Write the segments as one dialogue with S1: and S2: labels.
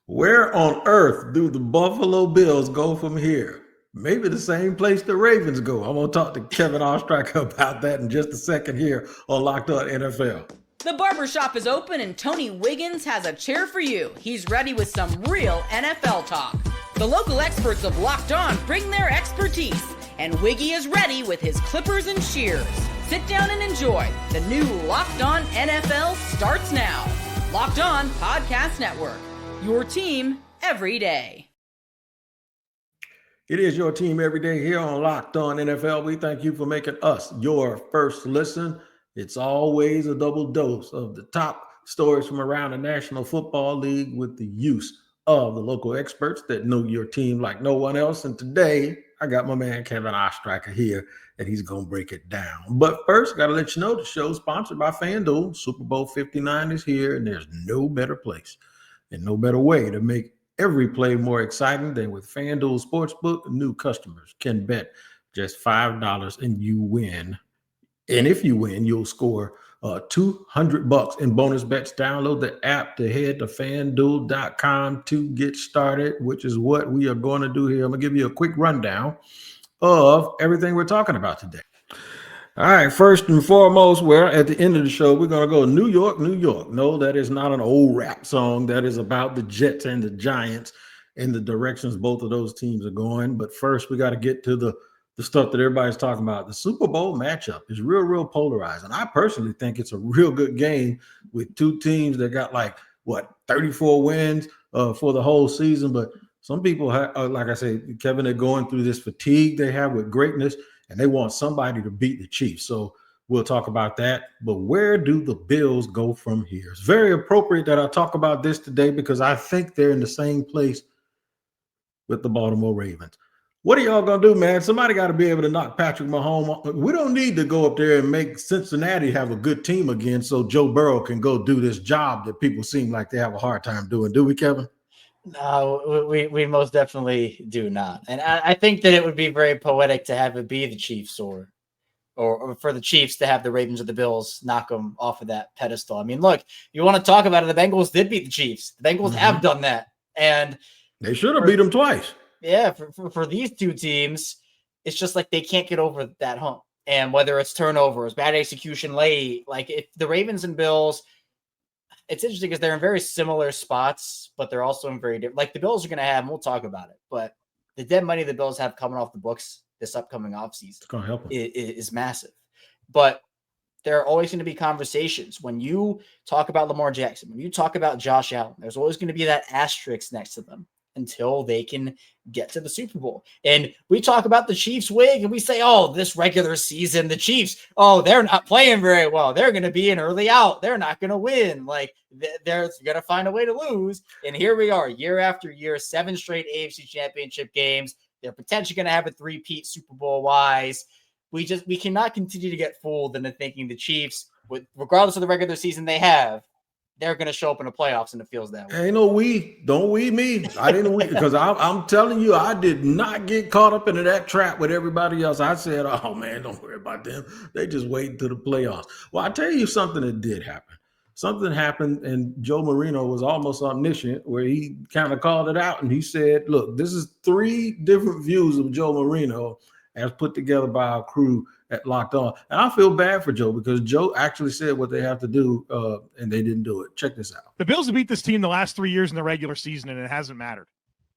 S1: Where on earth do the Buffalo Bills go from here? Maybe the same place the Ravens go. I'm going to talk to Kevin Ostricker about that in just a second here on Locked On NFL.
S2: The barbershop is open and Tony Wiggins has a chair for you. He's ready with some real NFL talk. The local experts of Locked On bring their expertise, and Wiggy is ready with his clippers and shears. Sit down and enjoy. The new Locked On NFL starts now. Locked On Podcast Network. Your team every day.
S1: It is your team every day here on Locked On NFL. We thank you for making us your first listen. It's always a double dose of the top stories from around the National Football League with the use of the local experts that know your team like no one else. And today, I got my man Kevin Ostricker here, and he's going to break it down. But first, got to let you know the show is sponsored by FanDuel. Super Bowl 59 is here, and there's no better place and no better way to make every play more exciting than with FanDuel Sportsbook. New customers can bet just $5 and you win. And if you win, you'll score $200 in bonus bets. Download the app to head to FanDuel.com to get started, which is what we are going to do here. I'm going to give you a quick rundown of everything we're talking about today. All right, first and foremost, we're at the end of the show, we're going to go New York, New York. No, that is not an old rap song. That is about the Jets and the Giants and the directions both of those teams are going. But first, we got to get to the stuff that everybody's talking about. The Super Bowl matchup is real polarized. And I personally think it's a real good game with two teams that got 34 wins for the whole season. But some people, like I say, Kevin, they're going through this fatigue they have with greatness, and they want somebody to beat the Chiefs. So we'll talk about that. But where do the Bills go from here? It's very appropriate that I talk about this today because I think they're in the same place with the Baltimore Ravens. What are y'all going to do, man? Somebody got to be able to knock Patrick Mahomes. We don't need to go up there and make Cincinnati have a good team again so Joe Burrow can go do this job that people seem like they have a hard time doing. Do we, Kevin?
S3: No, we most definitely do not. And I think that it would be very poetic to have it be the Chiefs or for the Chiefs to have the Ravens or the Bills knock them off of that pedestal. I mean, look, you want to talk about it. The Bengals did beat the Chiefs. The Bengals have done that. And
S1: they should have beat them twice.
S3: Yeah, for these two teams, it's just like they can't get over that hump. And whether it's turnovers, bad execution late, like if the Ravens and Bills, it's interesting because they're in very similar spots, but they're also in very different. Like the Bills are going to have, and we'll talk about it, but the dead money the Bills have coming off the books this upcoming offseason is massive. But there are always going to be conversations when you talk about Lamar Jackson, when you talk about Josh Allen, there's always going to be that asterisk next to them until they can get to the Super Bowl. And we talk about the Chiefs wig and we say, oh, this regular season, the Chiefs, oh, they're not playing very well. They're going to be an early out. They're not going to win. Like they're going to find a way to lose. And here we are year after year, 7 straight AFC championship games. They're potentially going to have a 3-peat Super Bowl wise. We cannot continue to get fooled into thinking the Chiefs, regardless of the regular season they have, they're going to show up in the playoffs, and it feels that way.
S1: Ain't no we. Don't we me. I didn't because I'm telling you, I did not get caught up into that trap with everybody else. I said, oh, man, don't worry about them. They just wait until the playoffs. Well, I tell you something that did happen. Something happened, and Joe Marino was almost omniscient where he kind of called it out, and he said, look, this is 3 different views of Joe Marino as put together by our crew at Locked On. And I feel bad for Joe because Joe actually said what they have to do, and they didn't do it. Check this out.
S4: The Bills have beat this team the last 3 years in the regular season, and it hasn't mattered.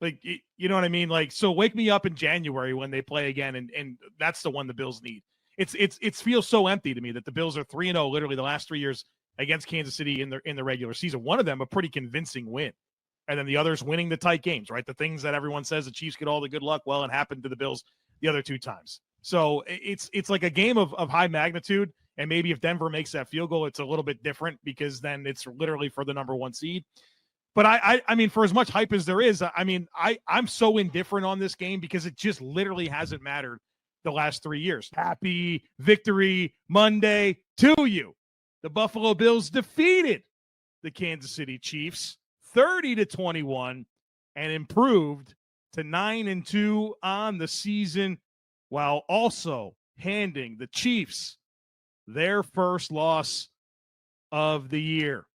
S4: Like, you know what I mean? Like, so wake me up in January when they play again, and that's the one the Bills need. It feels so empty to me that the Bills are 3-0 literally the last 3 years against Kansas City in the regular season. One of them a pretty convincing win, and then the others winning the tight games, right? The things that everyone says the Chiefs get all the good luck. Well, it happened to the Bills the other 2 times. So it's like a game of high magnitude, and maybe if Denver makes that field goal, it's a little bit different because then it's literally for the number 1 seed. But I mean, for as much hype as there is, I mean, I'm so indifferent on this game because it just literally hasn't mattered the last 3 years. Happy victory Monday to you. The Buffalo Bills defeated the Kansas City Chiefs 30-21 and improved to 9-2 on the season, while also handing the Chiefs their first loss of the year.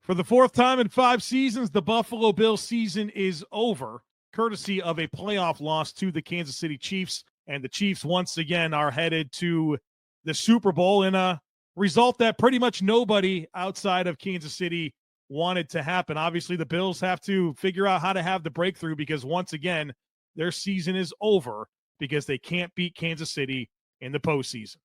S4: For the fourth time in 5 seasons, the Buffalo Bills season is over, courtesy of a playoff loss to the Kansas City Chiefs. And the Chiefs once again are headed to the Super Bowl in a result that pretty much nobody outside of Kansas City wanted to happen. Obviously, the Bills have to figure out how to have the breakthrough because once again, their season is over because they can't beat Kansas City in the postseason.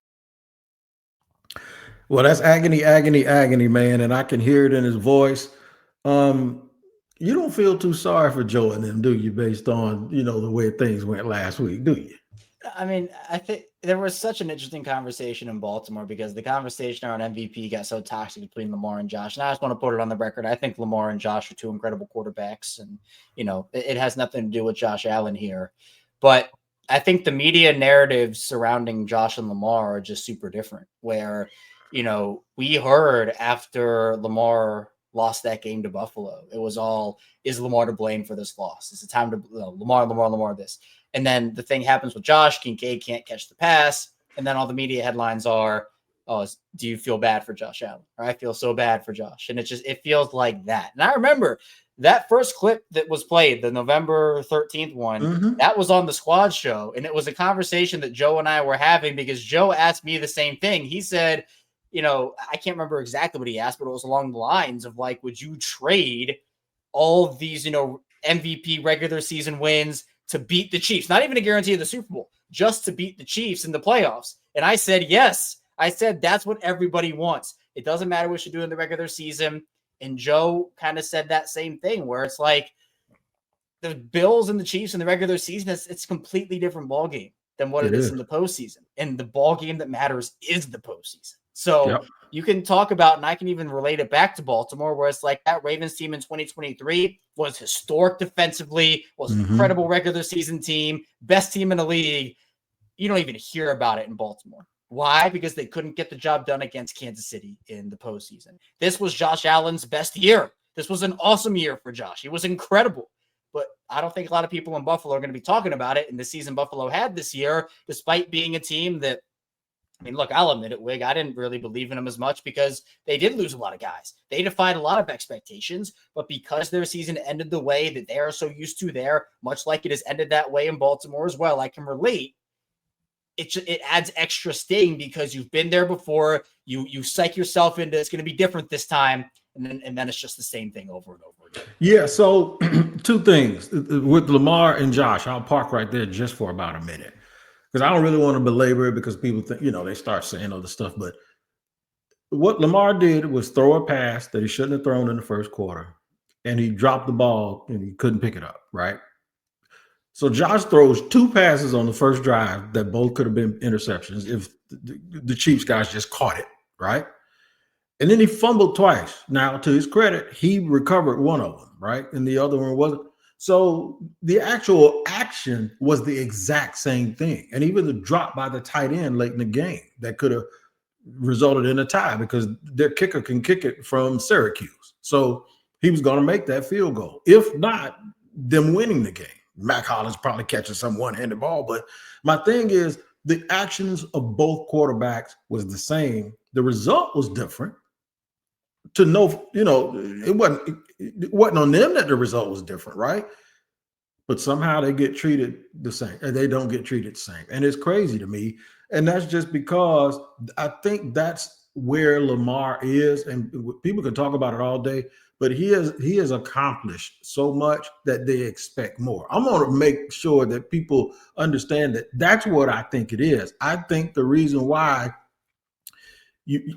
S1: Well, that's agony, agony, agony, man, and I can hear it in his voice. You don't feel too sorry for Joe and them, do you, based on, the way things went last week, do you?
S3: I mean, I think there was such an interesting conversation in Baltimore because the conversation around MVP got so toxic between Lamar and Josh. And I just want to put it on the record. I think Lamar and Josh are two incredible quarterbacks. And, it has nothing to do with Josh Allen here. But I think the media narratives surrounding Josh and Lamar are just super different where, we heard after Lamar lost that game to Buffalo, it was all, is Lamar to blame for this loss? Is it time to Lamar this? And then the thing happens with Josh. Kincaid can't catch the pass. And then all the media headlines are, do you feel bad for Josh Allen? Or I feel so bad for Josh. And it feels like that. And I remember that first clip that was played, the November 13th one, that was on the Squad Show. And it was a conversation that Joe and I were having because Joe asked me the same thing. He said, I can't remember exactly what he asked, but it was along the lines of like, would you trade all of these, MVP regular season wins to beat the Chiefs? Not even a guarantee of the Super Bowl, just to beat the Chiefs in the playoffs. And I said, yes. I said, that's what everybody wants. It doesn't matter what you do in the regular season. And Joe kind of said that same thing where it's like the Bills and the Chiefs in the regular season, it's a completely different ballgame than what it is in the postseason. And the ballgame that matters is the postseason. So you can talk about, and I can even relate it back to Baltimore, where it's like that Ravens team in 2023 was historic defensively, was an incredible regular season team, best team in the league. You don't even hear about it in Baltimore. Why? Because they couldn't get the job done against Kansas City in the postseason. This was Josh Allen's best year. This was an awesome year for Josh. He was incredible. But I don't think a lot of people in Buffalo are going to be talking about it in the season Buffalo had this year, despite being a team that, look, I'll admit it, Wig. I didn't really believe in them as much because they did lose a lot of guys. They defied a lot of expectations, but because their season ended the way that they are so used to there, much like it has ended that way in Baltimore as well, I can relate. It adds extra sting because you've been there before. You psych yourself into it's going to be different this time, and then it's just the same thing over and over again.
S1: Yeah. So two things with Lamar and Josh. I'll park right there just for about a minute. Because I don't really want to belabor it because people think, they start saying other stuff. But what Lamar did was throw a pass that he shouldn't have thrown in the first quarter. And he dropped the ball and he couldn't pick it up, right? So Josh throws 2 passes on the first drive that both could have been interceptions if the Chiefs guys just caught it, right? And then he fumbled twice. Now, to his credit, he recovered one of them, right? And the other one wasn't. So the actual action was the exact same thing. And even the drop by the tight end late in the game that could have resulted in a tie because their kicker can kick it from Syracuse. So he was going to make that field goal. If not, them winning the game. Mac Hollins probably catching some one-handed ball. But my thing is the actions of both quarterbacks was the same. The result was different. To know, it wasn't on them that the result was different, right? But somehow they get treated the same, and they don't get treated the same. And it's crazy to me. And that's just because I think that's where Lamar is. And people can talk about it all day, but he has accomplished so much that they expect more. I'm going to make sure that people understand that that's what I think it is. I think the reason why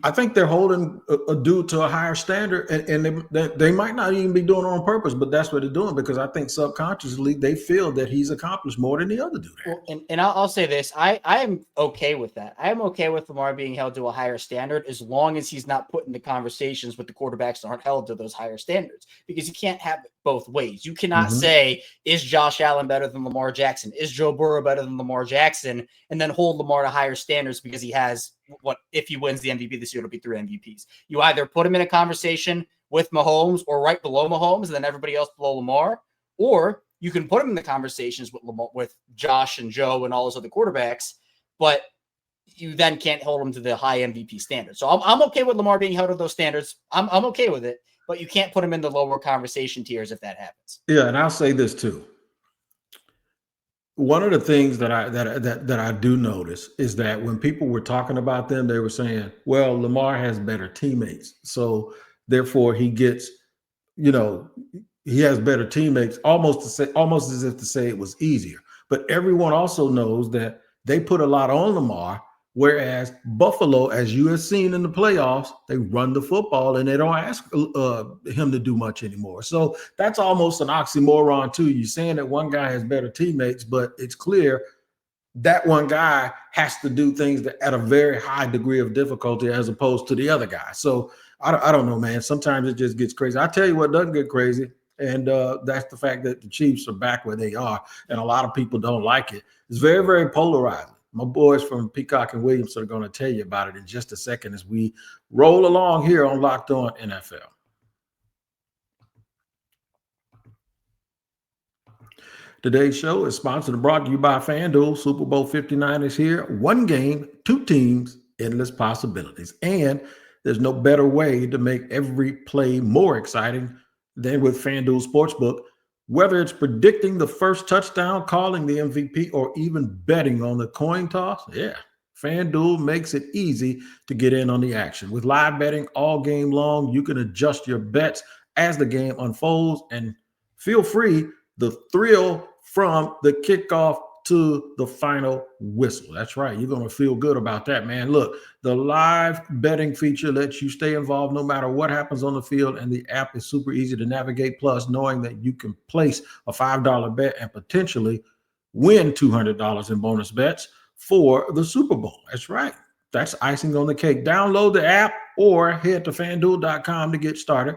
S1: I think they're holding a dude to a higher standard, and they might not even be doing it on purpose, but that's what they're doing because I think subconsciously they feel that he's accomplished more than the other dude.
S3: Well, and I'll say this: I am okay with that. I am okay with Lamar being held to a higher standard as long as he's not put into conversations with the quarterbacks that aren't held to those higher standards. Because you can't have it both ways. You cannot say, "Is Josh Allen better than Lamar Jackson? Is Joe Burrow better than Lamar Jackson?" and then hold Lamar to higher standards because he has. What if he wins the MVP this year? It'll be 3 MVPs. You either put him in a conversation with Mahomes or right below Mahomes, and then everybody else below Lamar, or you can put him in the conversations with Lamar, with Josh and Joe and all those other quarterbacks, but you then can't hold him to the high MVP standard. So I'm okay with Lamar being held to those standards. I'm okay with it. but you can't put him in the lower conversation tiers if that happens.
S1: Yeah, and I'll say this too. One of the things that I do notice is that when people were talking about them, they were saying, "Well, Lamar has better teammates, so therefore he gets, he has better teammates." Almost as if to say it was easier. But everyone also knows that they put a lot on Lamar, whereas Buffalo, as you have seen in the playoffs, they run the football and they don't ask him to do much anymore. So that's almost an oxymoron too. You're saying that one guy has better teammates, but it's clear that one guy has to do things at a very high degree of difficulty as opposed to the other guy. So I don't know, man. Sometimes it just gets crazy. I tell you what doesn't get crazy, and that's the fact that the Chiefs are back where they are, and a lot of people don't like it. It's very, very polarizing. My boys from Peacock and Williams are going to tell you about it in just a second as we roll along here on Locked On NFL. Today's show is sponsored and brought to you by FanDuel. Super Bowl 59 is here. One game, two teams, endless possibilities. And there's no better way to make every play more exciting than with FanDuel Sportsbook. Whether it's predicting the first touchdown, calling the MVP, or even betting on the coin toss, FanDuel makes it easy to get in on the action. With live betting all game long, you can adjust your bets as the game unfolds, and feel free the thrill from the kickoff to the final whistle. That's right. You're going to feel good about that, man. Look, the live betting feature lets you stay involved no matter what happens on the field, and the app is super easy to navigate. Plus, knowing that you can place a $5 bet and potentially win $200 in bonus bets for the Super Bowl. That's right. That's icing on the cake. Download the app or head to FanDuel.com to get started.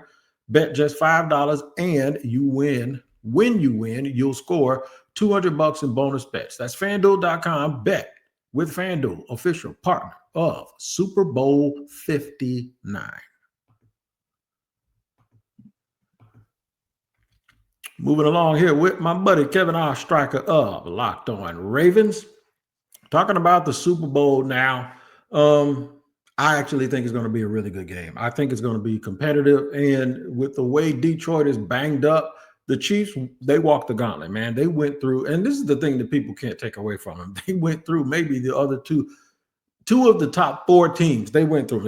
S1: Bet just $5 and you win. When you win, you'll score $200 in bonus bets. That's FanDuel.com. Bet with FanDuel, official partner of Super Bowl 59. Moving along here with my buddy Kevin Ostricker of Locked On Ravens. Talking about the Super Bowl now. I actually think it's going to be a really good game. I think it's going to be competitive. And with the way Detroit is banged up, the Chiefs, they walked the gauntlet, man. They went through, and this is the thing that people can't take away from them. They went through maybe the other two of the top four teams. They went through.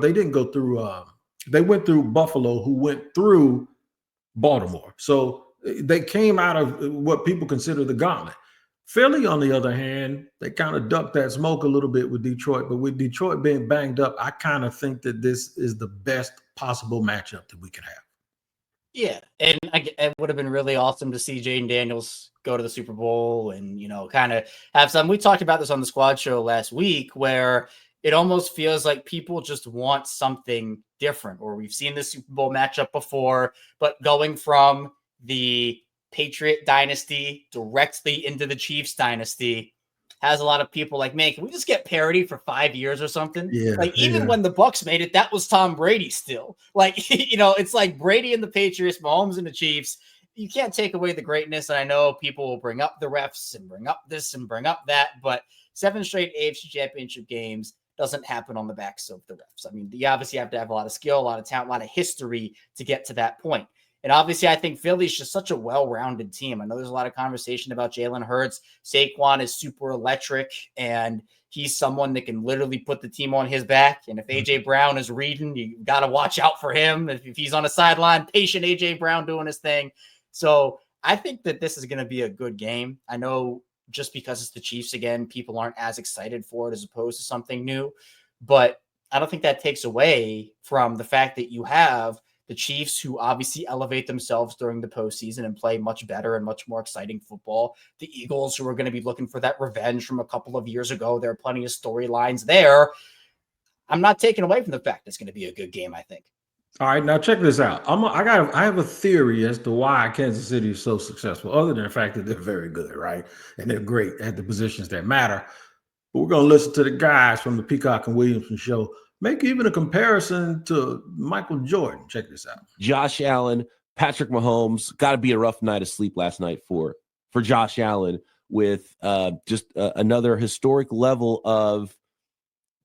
S1: They didn't go through. They went through Buffalo, who went through Baltimore. So they came out of what people consider the gauntlet. Philly, on the other hand, they kind of ducked that smoke a little bit with Detroit. But with Detroit being banged up, I kind of think that this is the best possible matchup that we could have.
S3: Yeah, and it would have been really awesome to see Jaden Daniels go to the Super Bowl and, kind of have some. We talked about this on the squad show last week, where it almost feels like people just want something different, or we've seen the Super Bowl matchup before, but going from the Patriot dynasty directly into the Chiefs dynasty has a lot of people like, man, can we just get parity for 5 years or something?
S1: Yeah,
S3: even when the Bucs made it, that was Tom Brady still. It's like Brady and the Patriots, Mahomes and the Chiefs. You can't take away the greatness. And I know people will bring up the refs and bring up this and bring up that, but 7 straight AFC Championship games doesn't happen on the backs of the refs. I mean, you obviously have to have a lot of skill, a lot of talent, a lot of history to get to that point. And obviously, I think Philly's just such a well-rounded team. I know there's a lot of conversation about Jalen Hurts. Saquon is super electric, and he's someone that can literally put the team on his back. And if A.J. Brown is reading, you got to watch out for him. If he's on a sideline, patient A.J. Brown doing his thing. So I think that this is going to be a good game. I know just because it's the Chiefs again, people aren't as excited for it as opposed to something new. But I don't think that takes away from the fact that you have the Chiefs, who obviously elevate themselves during the postseason and play much better and much more exciting football. The Eagles, who are going to be looking for that revenge from a couple of years ago. There are plenty of storylines there. I'm not taking away from the fact it's going to be a good game, I think. All
S1: right, now check this out. I have a theory as to why Kansas City is so successful, other than the fact that they're very good, right? And they're great at the positions that matter. But we're going to listen to the guys from the Peacock and Williamson show make even a comparison to Michael Jordan. Check this out.
S5: Josh Allen, Patrick Mahomes, got to be a rough night of sleep last night for Josh Allen with another historic level of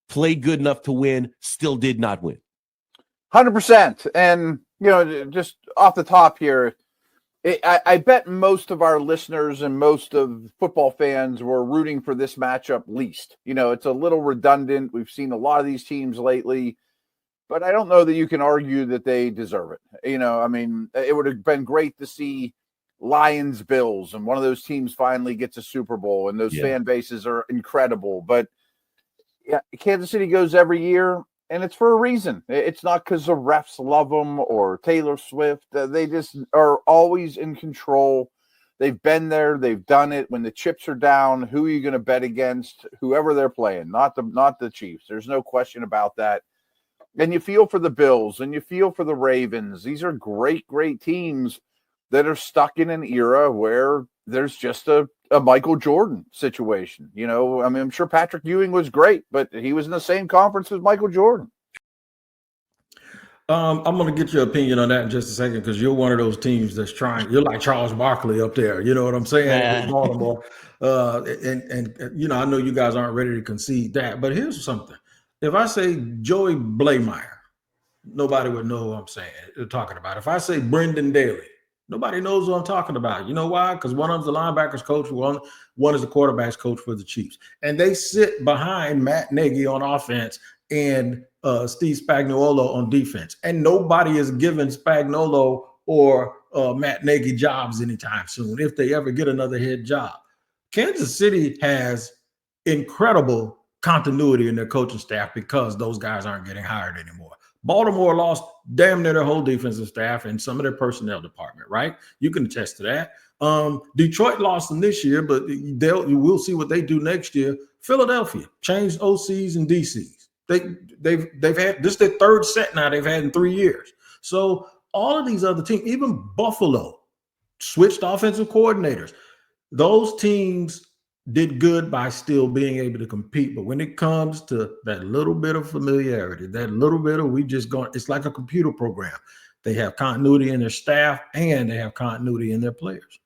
S5: played good enough to win, still did not win.
S6: 100%. And just off the top here, I bet most of our listeners and most of football fans were rooting for this matchup least. It's a little redundant. We've seen a lot of these teams lately, but I don't know that you can argue that they deserve it. It would have been great to see Lions, Bills, and one of those teams finally gets a Super Bowl, and those fan bases are incredible. But yeah, Kansas City goes every year, and it's for a reason. It's not because the refs love them or Taylor Swift. They just are always in control. They've been there. They've done it. When the chips are down, who are you going to bet against? Whoever they're playing, not the Chiefs. There's no question about that. And you feel for the Bills, and you feel for the Ravens. These are great, great teams that are stuck in an era where there's just a Michael Jordan situation. I'm sure Patrick Ewing was great, but he was in the same conference as Michael Jordan.
S1: I'm going to get your opinion on that in just a second, because you're one of those teams that's trying. You're like Charles Barkley up there. You know what I'm saying? In Baltimore. And I know you guys aren't ready to concede that. But here's something. If I say Joey Blameyer, nobody would know who I'm talking about. If I say Brendan Daly, nobody knows who I'm talking about. You know why? Because one of them's the linebackers coach, one is the quarterbacks coach for the Chiefs. And they sit behind Matt Nagy on offense and Steve Spagnuolo on defense. And nobody is giving Spagnuolo or Matt Nagy jobs anytime soon, if they ever get another head job. Kansas City has incredible continuity in their coaching staff because those guys aren't getting hired anymore. Baltimore lost damn near their whole defensive staff and some of their personnel department, right? You can attest to that. Detroit lost them this year, but we'll see what they do next year. Philadelphia changed OCs and DCs. They've had this is their third set now they've had in 3 years. So all of these other teams, even Buffalo, switched offensive coordinators. Those teams did good by still being able to compete. But when it comes to that little bit of familiarity, that little bit of it's like a computer program. They have continuity in their staff and they have continuity in their players.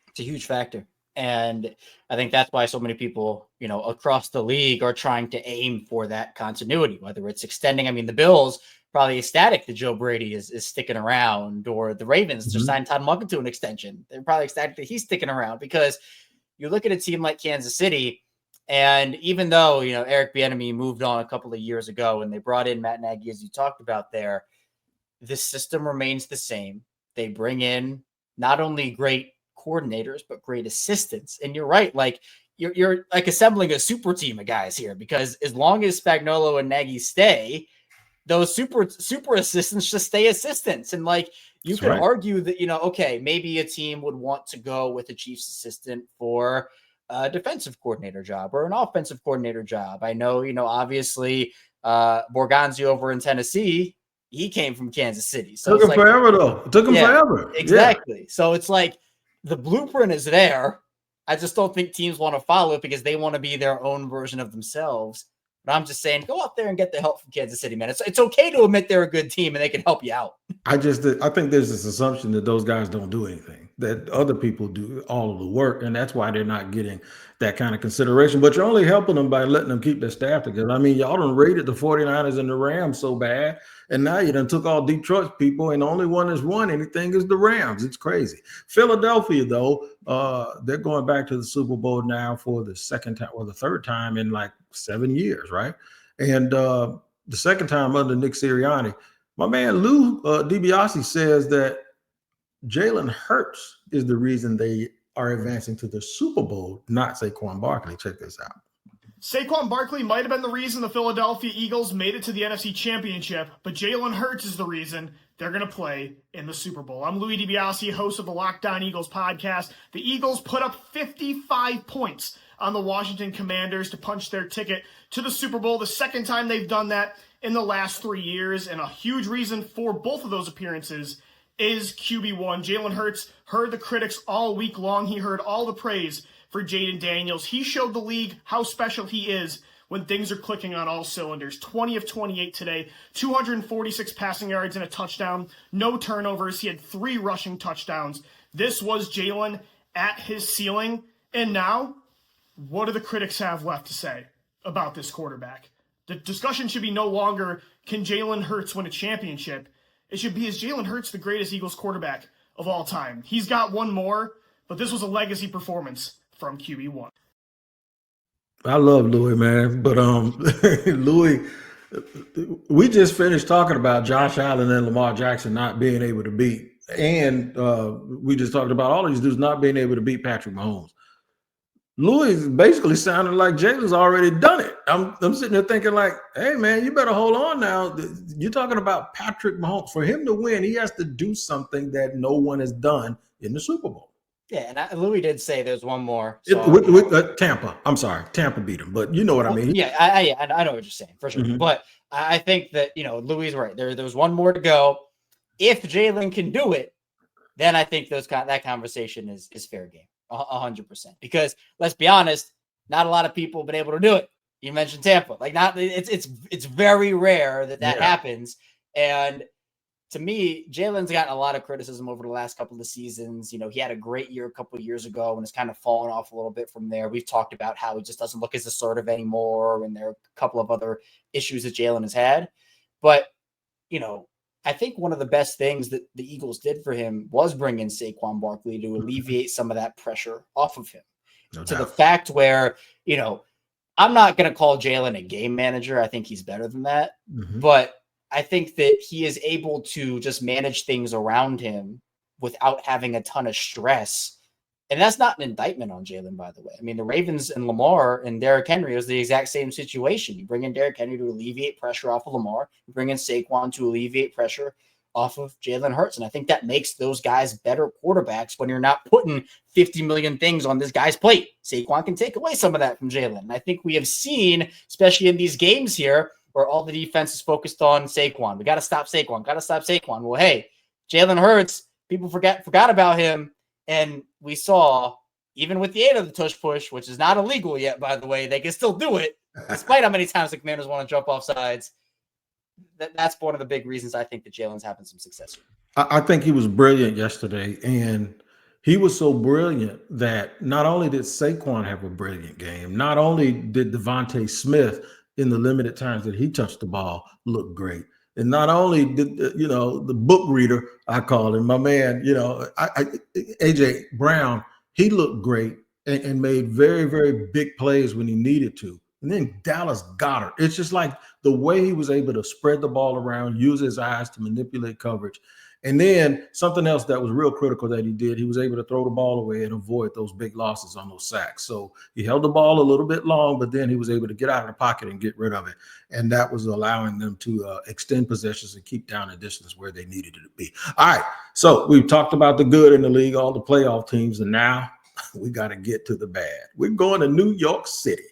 S3: It's a huge factor. And I think that's why so many people, across the league are trying to aim for that continuity, whether it's extending. The Bills probably ecstatic that Joe Brady is sticking around, or the Ravens just signed Todd Monken to an extension. They're probably ecstatic that he's sticking around, because you look at a team like Kansas City, and even though, Eric Bieniemy moved on a couple of years ago and they brought in Matt Nagy, as you talked about there, the system remains the same. They bring in not only great coordinators, but great assistants. And you're right. Like you're like assembling a super team of guys here, because as long as Spagnuolo and Nagy stay, those super assistants just stay assistants. And you could argue that, okay, maybe a team would want to go with a Chiefs assistant for a defensive coordinator job or an offensive coordinator job. I know, obviously Borgonzi over in Tennessee, he came from Kansas City. So
S1: took him forever though. It took him forever.
S3: Exactly. Yeah. So it's like the blueprint is there. I just don't think teams want to follow it because they want to be their own version of themselves. But I'm just saying, go out there and get the help from Kansas City, man. It's okay to admit they're a good team and they can help you out.
S1: I think there's this assumption that those guys don't do anything, that other people do all of the work, and that's why they're not getting that kind of consideration. But you're only helping them by letting them keep their staff together. Y'all done rated the 49ers and the Rams so bad, and now you done took all Detroit's people, and the only one that's won anything is the Rams. It's crazy. Philadelphia, though, they're going back to the Super Bowl now for the second time or the third time in 7 years, right? And the second time under Nick Sirianni. My man Lou Debiase says that Jalen Hurts is the reason they are advancing to the Super Bowl, not Saquon Barkley. Check this out.
S7: Saquon Barkley might have been the reason the Philadelphia Eagles made it to the NFC Championship, but Jalen Hurts is the reason they're going to play in the Super Bowl. I'm Louis Debiase, host of the Locked On Eagles podcast. The Eagles put up 55 points on the Washington Commanders to punch their ticket to the Super Bowl, the second time they've done that in the last 3 years, and a huge reason for both of those appearances is QB1. Jalen Hurts heard the critics all week long. He heard all the praise for Jaden Daniels. He showed the league how special he is when things are clicking on all cylinders. 20 of 28 today, 246 passing yards and a touchdown, no turnovers. He had 3 rushing touchdowns. This was Jalen at his ceiling. And now, what do the critics have left to say about this quarterback? The discussion should be no longer, can Jalen Hurts win a championship? it should be, is Jalen Hurts the greatest Eagles quarterback of all time? He's got one more, but this was a legacy performance from QB1.
S1: I love Louis, man. But Louis, we just finished talking about Josh Allen and Lamar Jackson not being able to beat, and we just talked about all these dudes not being able to beat Patrick Mahomes. Louis basically sounded like Jalen's already done it. I'm sitting there thinking like, hey, man, you better hold on now. You're talking about Patrick Mahomes. For him to win, he has to do something that no one has done in the Super Bowl.
S3: Yeah, and Louis did say there's one more.
S1: So, with Tampa. I'm sorry. Tampa beat him, but you know what I mean.
S3: Yeah, I know what you're saying, for sure. Mm-hmm. But I think that, Louis is right. There's one more to go. If Jalen can do it, then I think that conversation is fair game. 100%, because let's be honest, not a lot of people have been able to do it. You mentioned Tampa, it's very rare that happens. And to me, Jalen's gotten a lot of criticism over the last couple of seasons. He had a great year a couple of years ago and has kind of fallen off a little bit from there. We've talked about how he just doesn't look as assertive anymore, and there are a couple of other issues that Jalen has had. But I think one of the best things that the Eagles did for him was bring in Saquon Barkley to alleviate some of that pressure off of him. No to doubt. The fact where, I'm not going to call Jalen a game manager. I think he's better than that. Mm-hmm. But I think that he is able to just manage things around him without having a ton of stress. And that's not an indictment on Jalen, by the way. I mean, the Ravens and Lamar and Derrick Henry was the exact same situation. You bring in Derrick Henry to alleviate pressure off of Lamar. You bring in Saquon to alleviate pressure off of Jalen Hurts. And I think that makes those guys better quarterbacks when you're not putting 50 million things on this guy's plate. Saquon can take away some of that from Jalen. And I think we have seen, especially in these games here, where all the defense is focused on Saquon. We got to stop Saquon. Well, hey, Jalen Hurts, people forgot about him. And we saw, even with the 8 of the tush push, which is not illegal yet, by the way, they can still do it, despite how many times the Commanders want to jump off sides. That's one of the big reasons I think that Jalen's having some success here.
S1: I think he was brilliant yesterday, and he was so brilliant that not only did Saquon have a brilliant game, not only did Devontae Smith, in the limited times that he touched the ball, look great. And not only did, the book reader, I call him, my man, AJ Brown, he looked great and made very, very big plays when he needed to. And then Dallas Goedert. It's just like the way he was able to spread the ball around, use his eyes to manipulate coverage. And then something else that was real critical that he did, he was able to throw the ball away and avoid those big losses on those sacks. So he held the ball a little bit long, but then he was able to get out of the pocket and get rid of it. And that was allowing them to extend possessions and keep down the distance where they needed it to be. All right, so we've talked about the good in the league, all the playoff teams, and now we got to get to the bad. We're going to New York City,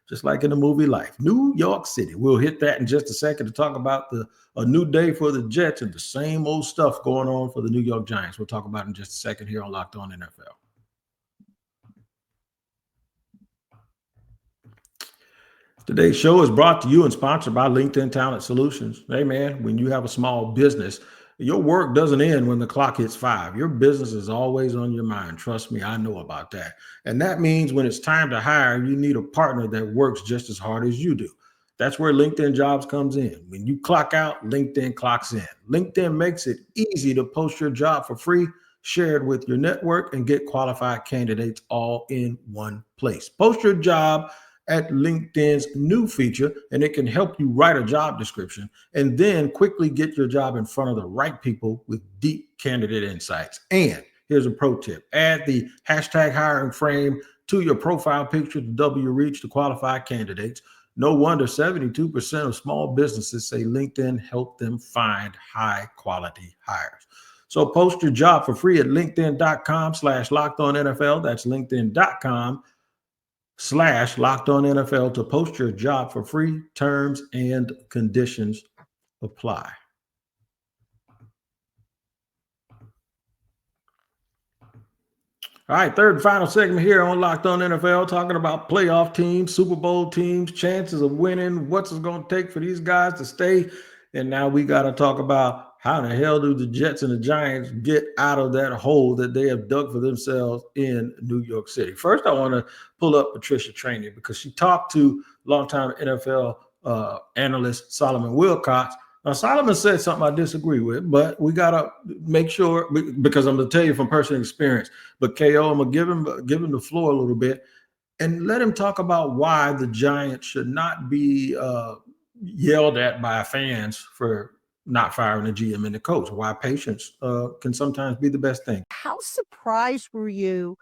S1: just like in the movie Life. New York City. We'll hit that in just a second to talk about a new day for the Jets and the same old stuff going on for the New York Giants. We'll talk about it in just a second here on Locked On NFL. Today's show is brought to you and sponsored by LinkedIn Talent Solutions. Hey, man, when you have a small business, your work doesn't end when the clock hits 5. Your business is always on your mind. Trust me, I know about that. And that means when it's time to hire, you need a partner that works just as hard as you do. That's where LinkedIn Jobs comes in. When you clock out, LinkedIn clocks in. LinkedIn makes it easy to post your job for free, share it with your network, and get qualified candidates all in one place. Post your job at LinkedIn's new feature, and it can help you write a job description and then quickly get your job in front of the right people with deep candidate insights. And here's a pro tip. Add the hashtag hiring frame to your profile picture to double your reach to qualified candidates. No wonder 72% of small businesses say LinkedIn helped them find high quality hires. So post your job for free at linkedin.com/lockedonNFL. That's linkedin.com/lockedonNFL to post your job for free. Terms and conditions apply. All right, third and final segment here on Locked On NFL, talking about playoff teams, Super Bowl teams, chances of winning, what's it going to take for these guys to stay. And now we got to talk about how the hell do the Jets and the Giants get out of that hole that they have dug for themselves in New York City. First, I want to pull up Patricia Traynor because she talked to longtime NFL analyst Solomon Wilcox Now, Solomon said something I disagree with, but we got to make sure, because I'm going to tell you from personal experience, but KO, I'm going to give him the floor a little bit and let him talk about why the Giants should not be yelled at by fans for not firing the GM and the coach, why patience can sometimes be the best thing.
S8: How surprised were you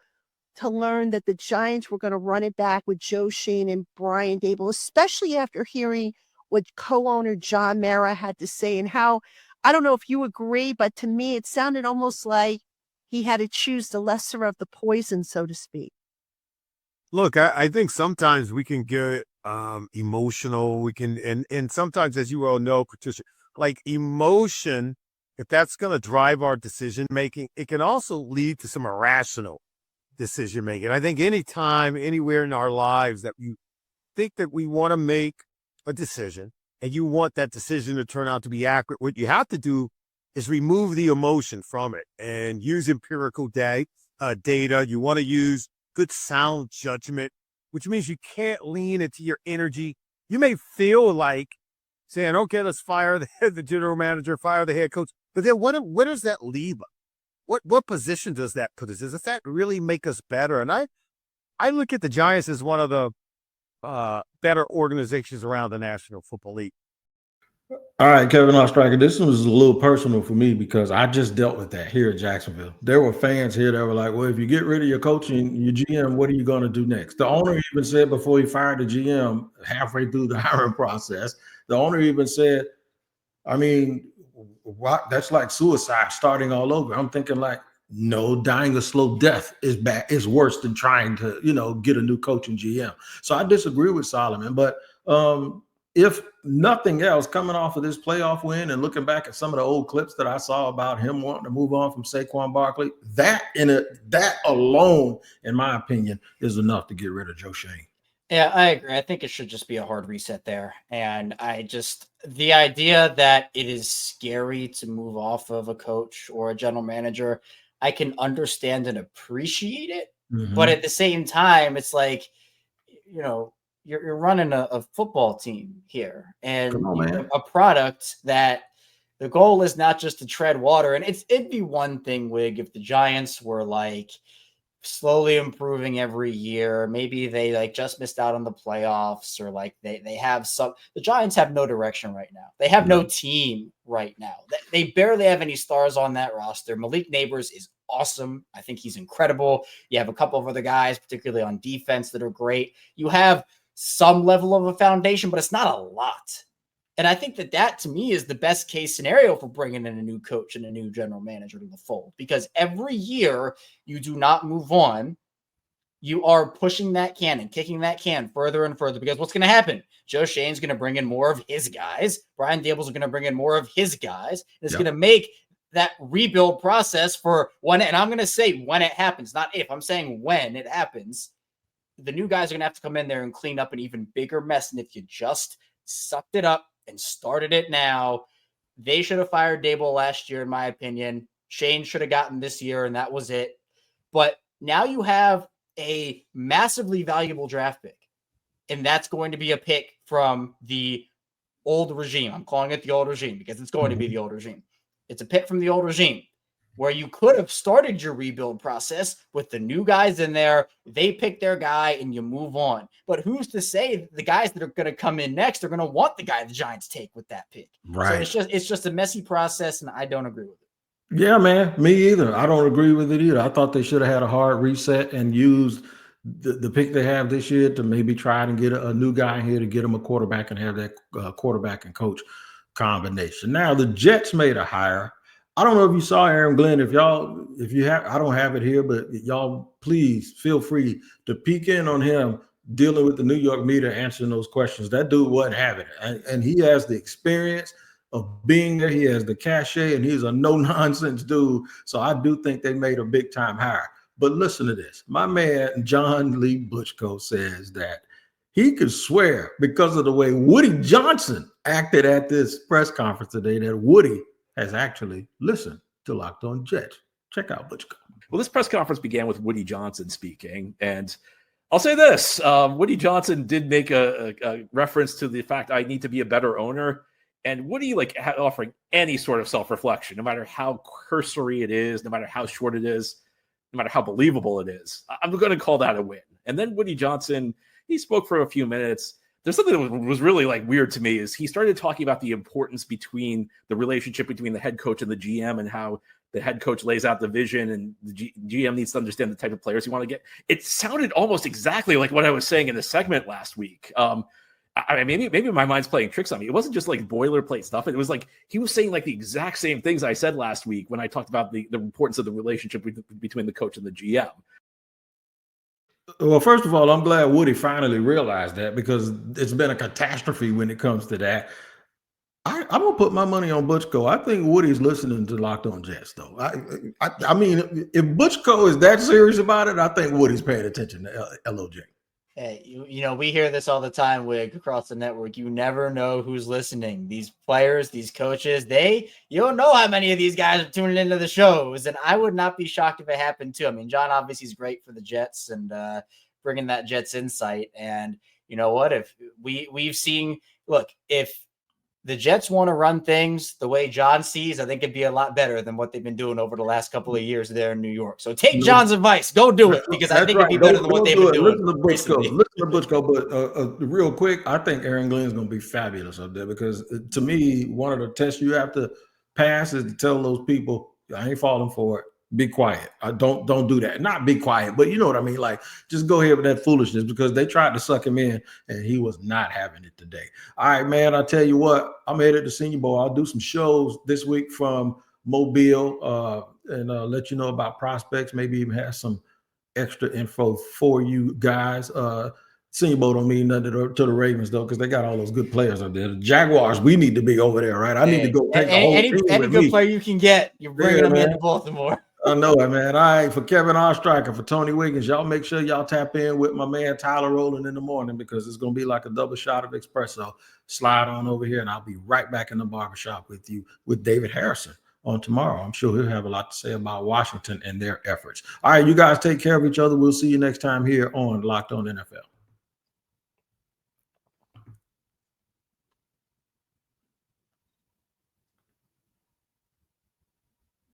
S8: to learn that the Giants were going to run it back with Joe Schoen and Brian Daboll, especially after hearing what co-owner John Mara had to say, and how, I don't know if you agree, but to me, it sounded almost like he had to choose the lesser of the poison, so to speak.
S9: Look, I think sometimes we can get emotional. We can, and sometimes, as you all know, Patricia, like emotion, if that's going to drive our decision making, it can also lead to some irrational decision making. I think anytime, anywhere in our lives that you think that we want to make a decision and you want that decision to turn out to be accurate, what you have to do is remove the emotion from it and use empirical data. You want to use good sound judgment, which means you can't lean into your energy. You may feel like saying, okay, let's fire the general manager, fire the head coach, but then what does that leave us? What position does that put us in? Does that really make us better? And I look at the Giants as one of the better organizations around the National Football League.
S1: All right, Kevin Ostricker, this was a little personal for me because I just dealt with that here in Jacksonville. There were fans here that were like, well, if you get rid of your coach and your GM, what are you going to do next? The owner even said before he fired the GM halfway through the hiring process, the owner even said, I mean, what? That's like suicide starting all over. I'm thinking like, no, dying a slow death is worse than trying to, get a new coach and GM. So I disagree with Solomon, but if nothing else, coming off of this playoff win and looking back at some of the old clips that I saw about him wanting to move on from Saquon Barkley, that alone, in my opinion, is enough to get rid of Joe Schoen.
S3: Yeah, I agree. I think it should just be a hard reset there. And the idea that it is scary to move off of a coach or a general manager, I can understand and appreciate it. Mm-hmm. But at the same time, it's like, you're running a football team here and a product that the goal is not just to tread water. And it'd be one thing, Wig, if the Giants were like slowly improving every year. Maybe they like just missed out on the playoffs, or like they have the Giants have no direction right now. They have no team right now. They barely have any stars on that roster. Malik Neighbors is awesome. I think he's incredible. You have a couple of other guys, particularly on defense, that are great. You have some level of a foundation, but it's not a lot. And I think that to me is the best case scenario for bringing in a new coach and a new general manager to the fold, because every year you do not move on. You are pushing that can and kicking that can further and further, because what's going to happen? Joe Schoen's going to bring in more of his guys. Brian Daboll's going to bring in more of his guys. It's going to make that rebuild process for when, and I'm going to say when it happens, not if, I'm saying when it happens, the new guys are going to have to come in there and clean up an even bigger mess. And if you just sucked it up and started it now, they should have fired Daboll last year, in my opinion. Schoen should have gotten this year, and that was it. But now you have a massively valuable draft pick, and that's going to be a pick from the old regime. I'm calling it the old regime because it's going to be the old regime. It's a pick from the old regime where you could have started your rebuild process with the new guys in there. They pick their guy and you move on. But who's to say the guys that are going to come in next are going to want the guy the Giants take with that pick? Right. So it's just a messy process, and I don't agree with it.
S1: Yeah, man, me either. I don't agree with it either. I thought they should have had a hard reset and used the pick they have this year to maybe try and get a new guy here to get them a quarterback and have that quarterback and coach combination. Now the Jets made a hire. I don't know if you saw Aaron Glenn. If you have, I don't have it here, but y'all please feel free to peek in on him dealing with the New York media, answering those questions. That dude wasn't having it, and he has the experience of being there. He has the cachet, and he's a no-nonsense dude. So I do think they made a big-time hire. But listen to this. My man, John Lee Butchko, says that he could swear because of the way Woody Johnson acted at this press conference today that Woody has actually listened to Locked On Jets. Check out Butchko.
S10: Well, this press conference began with Woody Johnson speaking, and I'll say this. Woody Johnson did make a reference to the fact I need to be a better owner. And Woody offering any sort of self-reflection, no matter how cursory it is, no matter how short it is, no matter how believable it is. I'm going to call that a win. And then Woody Johnson, he spoke for a few minutes. There's something that was really weird to me is he started talking about the importance between the relationship between the head coach and the GM and how the head coach lays out the vision and the GM needs to understand the type of players you want to get. It sounded almost exactly like what I was saying in the segment last week. I mean, maybe my mind's playing tricks on me. It wasn't just boilerplate stuff. It was he was saying the exact same things I said last week when I talked about the importance of the relationship between the coach and the GM.
S1: Well, first of all, I'm glad Woody finally realized that because it's been a catastrophe when it comes to that. I'm gonna put my money on Butchko. I think Woody's listening to Locked On Jets, though. I mean, if Butchko is that serious about it, I think Woody's paying attention to LOJ.
S3: Hey, you know, we hear this all the time, Wig, across the network. You never know who's listening. These players, these coaches, you don't know how many of these guys are tuning into the shows. And I would not be shocked if it happened too. I mean, John obviously is great for the Jets and bringing that Jets insight. And you know what? If we've seen, look, if the Jets want to run things the way John sees, I think it'd be a lot better than what they've been doing over the last couple of years there in New York. So take John's advice. Go do it because I think it'd be better than what they've been doing.
S1: Listen to Butchko. But real quick, I think Aaron Glenn's going to be fabulous up there because to me, one of the tests you have to pass is to tell those people, I ain't falling for it. Be quiet. Don't do that. Not be quiet, but you know what I mean? Just go ahead with that foolishness because they tried to suck him in and he was not having it today. All right, man, I'll tell you what. I'm headed to Senior Bowl. I'll do some shows this week from Mobile and let you know about prospects, maybe even have some extra info for you guys. Senior Bowl don't mean nothing to the Ravens, though, because they got all those good players up there. The Jaguars, we need to be over there, right? I need to go take the whole team
S3: any good player you can get, you're bringing them into Baltimore.
S1: I know it, man. All right, for Kevin Ostricker, for Tony Wiggins, y'all make sure y'all tap in with my man Tyler Rowland in the morning because it's going to be like a double shot of espresso. Slide on over here, and I'll be right back in the barbershop with you with David Harrison on tomorrow. I'm sure he'll have a lot to say about Washington and their efforts. All right, you guys take care of each other. We'll see you next time here on Locked On NFL.